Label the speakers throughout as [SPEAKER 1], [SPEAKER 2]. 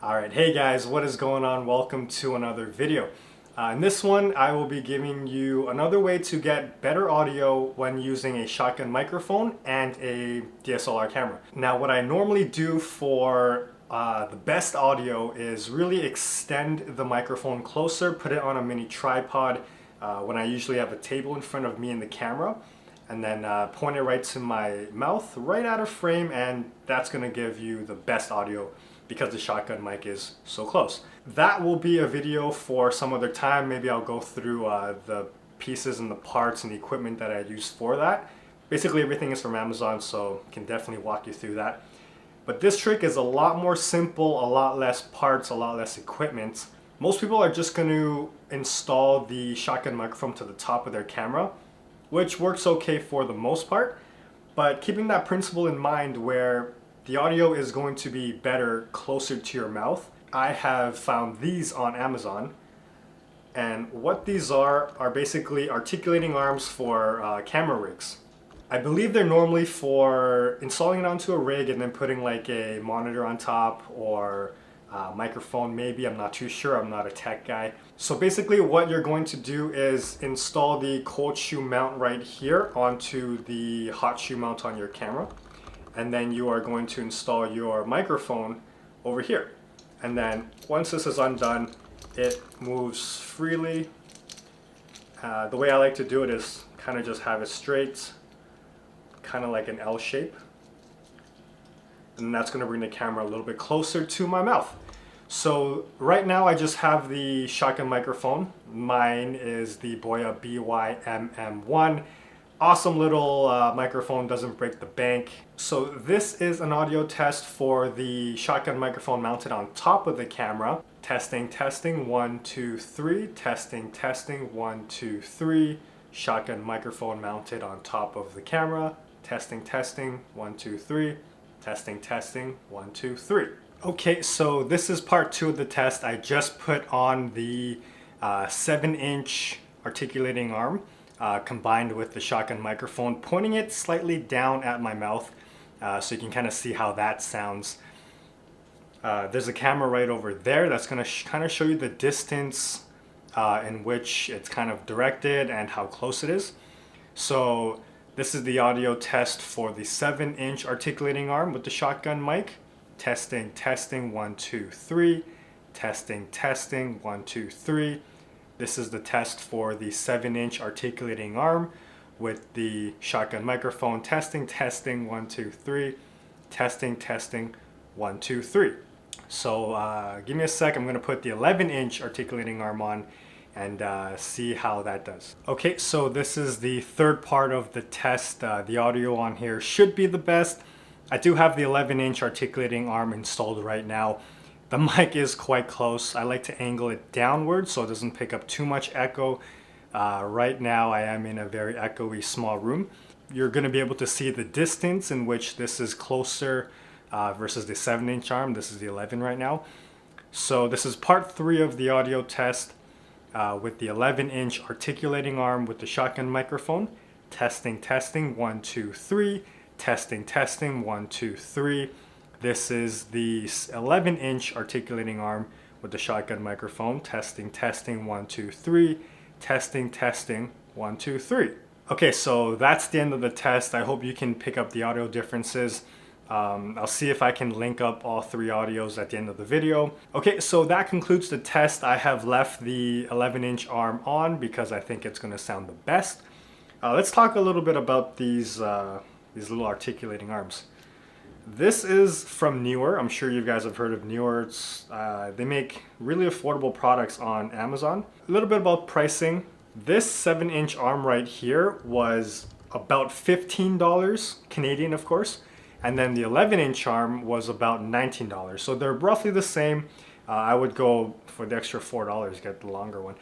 [SPEAKER 1] Alright, hey guys, what is going on? Welcome to another video. In this one, I will be giving you another way to get better audio when using a shotgun microphone and a DSLR camera. Now, what I normally do for the best audio is really extend the microphone closer, put it on a mini tripod when I usually have a table in front of me and the camera, and then point it right to my mouth, right out of frame, and that's going to give you the best audio because the shotgun mic is so close. That will be a video for some other time. Maybe I'll go through the pieces and the parts and the equipment that I use for that. Basically everything is from Amazon, so I can definitely walk you through that. But this trick is a lot more simple, a lot less parts, a lot less equipment. Most people are just going to install the shotgun microphone to the top of their camera, which works okay for the most part. But keeping that principle in mind where the audio is going to be better closer to your mouth, I have found these on Amazon. And what these are basically articulating arms for camera rigs. I believe they're normally for installing it onto a rig and then putting like a monitor on top or microphone maybe. I'm not too sure, I'm not a tech guy. So basically what you're going to do is install the cold shoe mount right here onto the hot shoe mount on your camera. And then you are going to install your microphone over here. And then once this is undone, it moves freely. The way I like to do it is kind of just have it straight, kind of like an L shape. And that's going to bring the camera a little bit closer to my mouth. So right now I just have the shotgun microphone. Mine is the Boya BY-MM1. Awesome little microphone, doesn't break the bank. So this is an audio test for the shotgun microphone mounted on top of the camera. Testing, testing, 1, 2, 3. Testing, testing, 1, 2, 3. Shotgun microphone mounted on top of the camera. Testing, testing, 1, 2, 3. Testing, testing, 1, 2, 3. Okay, so this is part 2 of the test. I just put on the 7-inch articulating arm. Combined with the shotgun microphone, pointing it slightly down at my mouth so you can kind of see how that sounds. There's a camera right over there that's going to kind of show you the distance in which it's kind of directed and how close it is. So this is the audio test for the 7-inch articulating arm with the shotgun mic. Testing, testing, 1, 2, 3. Testing, testing, 1, 2, 3. This is the test for the 7-inch articulating arm with the shotgun microphone. Testing, testing, 1, 2, 3. Testing, testing, 1, 2, 3. So give me a sec. I'm going to put the 11-inch articulating arm on and see how that does. Okay, so this is the third part of the test. The audio on here should be the best. I do have the 11-inch articulating arm installed right now. The mic is quite close. I like to angle it downward so it doesn't pick up too much echo. Right now I am in a very echoey small room. You're going to be able to see the distance in which this is closer versus the 7-inch arm. This is the 11 right now. So this is part 3 of the audio test with the 11-inch articulating arm with the shotgun microphone. Testing, testing, 1, 2, 3. Testing, testing, 1, 2, 3. This is the 11-inch articulating arm with the shotgun microphone. Testing, testing, 1, 2, 3. Testing, testing, 1, 2, 3. Okay, so that's the end of the test. I hope you can pick up the audio differences. I'll see if I can link up all 3 audios at the end of the video. Okay, so that concludes the test. I have left the 11-inch arm on because I think it's going to sound the best. Let's talk a little bit about these little articulating arms. This is from Neewer. I'm sure you guys have heard of Neewer. They make really affordable products on Amazon. A little bit about pricing. This 7-inch arm right here was about $15 Canadian, of course. And then the 11-inch arm was about $19. So they're roughly the same. I would go for the extra $4, get the longer one.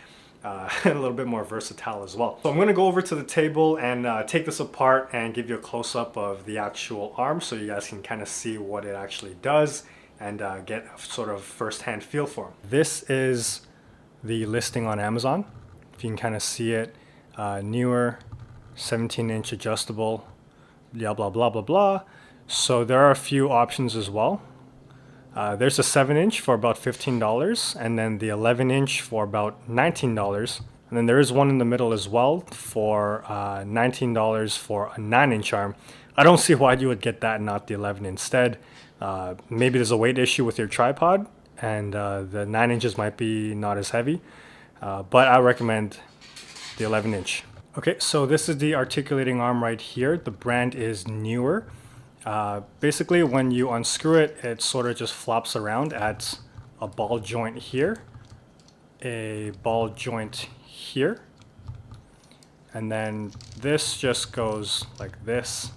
[SPEAKER 1] A little bit more versatile as well. So I'm going to go over to the table and take this apart and give you a close-up of the actual arm so you guys can kind of see what it actually does and get a sort of first-hand feel for it. This is the listing on Amazon. If you can kind of see it, Neewer, 17-inch adjustable, blah, blah, blah, blah, blah. So there are a few options as well. There's a 7-inch for about $15, and then the 11-inch for about $19. And then there is one in the middle as well for $19 for a 9-inch arm. I don't see why you would get that and not the 11 instead. Maybe there's a weight issue with your tripod, and the 9 inches might be not as heavy. But I recommend the 11-inch. Okay, so this is the articulating arm right here. The brand is Neewer. Basically, when you unscrew it, it sort of just flops around, adds a ball joint here, a ball joint here, and then this just goes like this.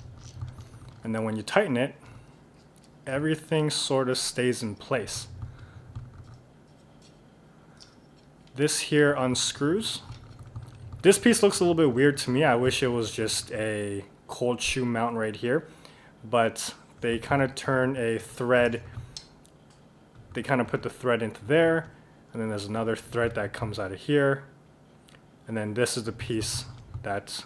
[SPEAKER 1] And then when you tighten it, everything sort of stays in place. This here unscrews. This piece looks a little bit weird to me. I wish it was just a cold shoe mount right here, but they kind of turn a thread. They kind of put the thread into there, and then there's another thread that comes out of here, and then this is the piece that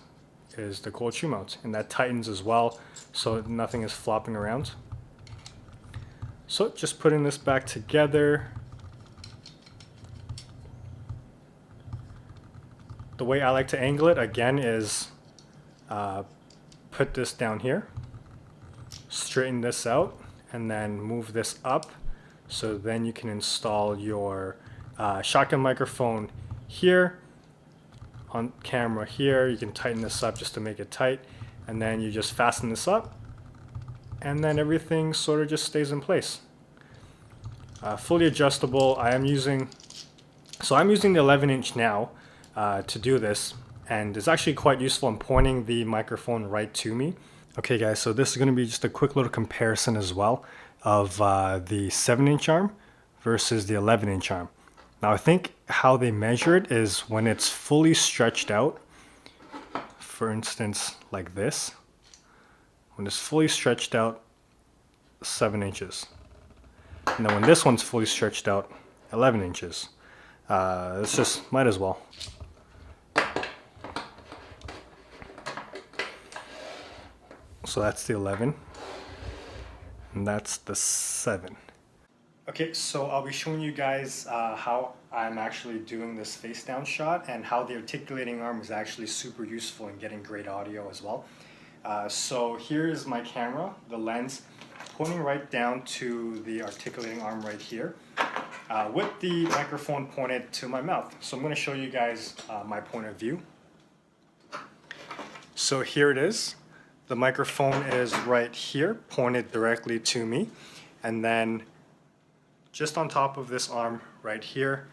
[SPEAKER 1] is the cold shoe mount, and that tightens as well, so nothing is flopping around. So just putting this back together. The way I like to angle it, again, is put this down here, straighten this out, and then move this up, so then you can install your shotgun microphone here, on camera here. You can tighten this up just to make it tight, and then you just fasten this up, and then everything sort of just stays in place. Fully adjustable. I'm using the 11-inch now to do this, and it's actually quite useful in pointing the microphone right to me. Okay guys, so this is going to be just a quick little comparison as well of the 7-inch arm versus the 11-inch arm. Now I think how they measure it is when it's fully stretched out, for instance like this, when it's fully stretched out, 7 inches. And then when this one's fully stretched out, 11 inches. It's just, might as well. So that's the 11, and that's the 7. Okay, so I'll be showing you guys how I'm actually doing this face down shot, and how the articulating arm is actually super useful in getting great audio as well. So here is my camera, the lens, pointing right down to the articulating arm right here, with the microphone pointed to my mouth. So I'm going to show you guys my point of view. So here it is. The microphone is right here, pointed directly to me, and then just on top of this arm right here,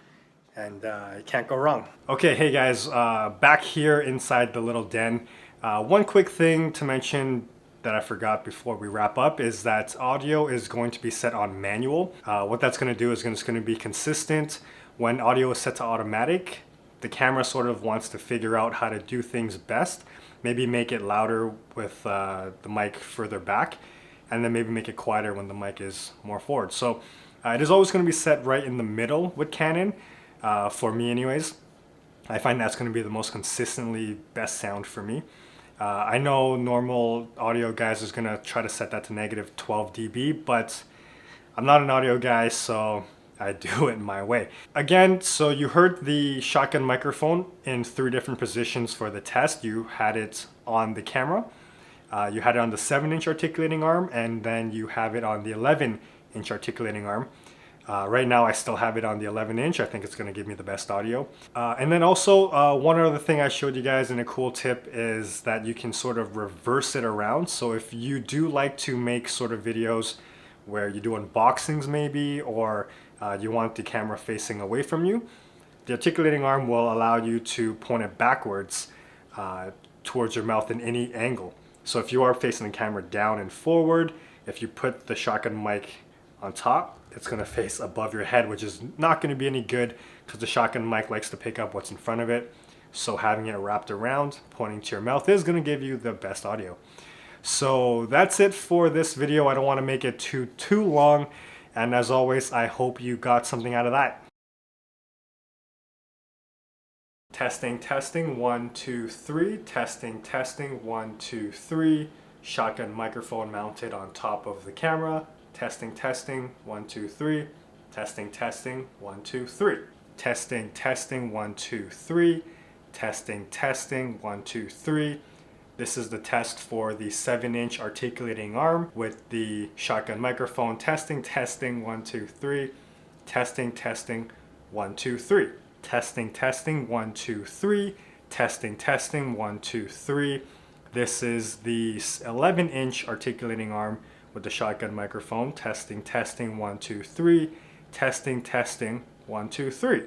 [SPEAKER 1] and it can't go wrong. Okay, hey guys, back here inside the little den. One quick thing to mention that I forgot before we wrap up is that audio is going to be set on manual. What that's going to do is it's going to be consistent. When audio is set to automatic, the camera sort of wants to figure out how to do things best. Maybe make it louder with the mic further back, and then maybe make it quieter when the mic is more forward. So it is always going to be set right in the middle with Canon, for me anyways. I find that's going to be the most consistently best sound for me. I know normal audio guys is going to try to set that to negative 12 dB, but I'm not an audio guy, so I do it my way. Again, so you heard the shotgun microphone in 3 different positions for the test. You had it on the camera, you had it on the 7-inch articulating arm, and then you have it on the 11-inch articulating arm. Right now I still have it on the 11-inch. I think it's going to give me the best audio. And then also one other thing I showed you guys in a cool tip is that you can sort of reverse it around. So if you do like to make sort of videos where you do unboxings maybe, or you want the camera facing away from you, the articulating arm will allow you to point it backwards towards your mouth in any angle. So if you are facing the camera down and forward, if you put the shotgun mic on top, it's going to face above your head, which is not going to be any good because the shotgun mic likes to pick up what's in front of it. So having it wrapped around, pointing to your mouth, is going to give you the best audio. So that's it for this video. I don't want to make it too long. And as always, I hope you got something out of that. Testing, testing, 1, 2, 3. Testing, testing, 1, 2, 3. Shotgun microphone mounted on top of the camera. Testing, testing, 1, 2, 3. Testing, testing, 1, 2, 3. Testing, testing, 1, 2, 3. Testing, testing, 1, 2, 3. This is the test for the 7-inch articulating arm with the shotgun microphone. Testing, testing, 1, 2, 3. Testing, testing, 1, 2, 3. Testing, testing, 1, 2, 3. Testing, testing, 1, 2, 3. This is the 11-inch articulating arm with the shotgun microphone. Testing, testing, 1, 2, 3. Testing, testing, 1, 2, 3.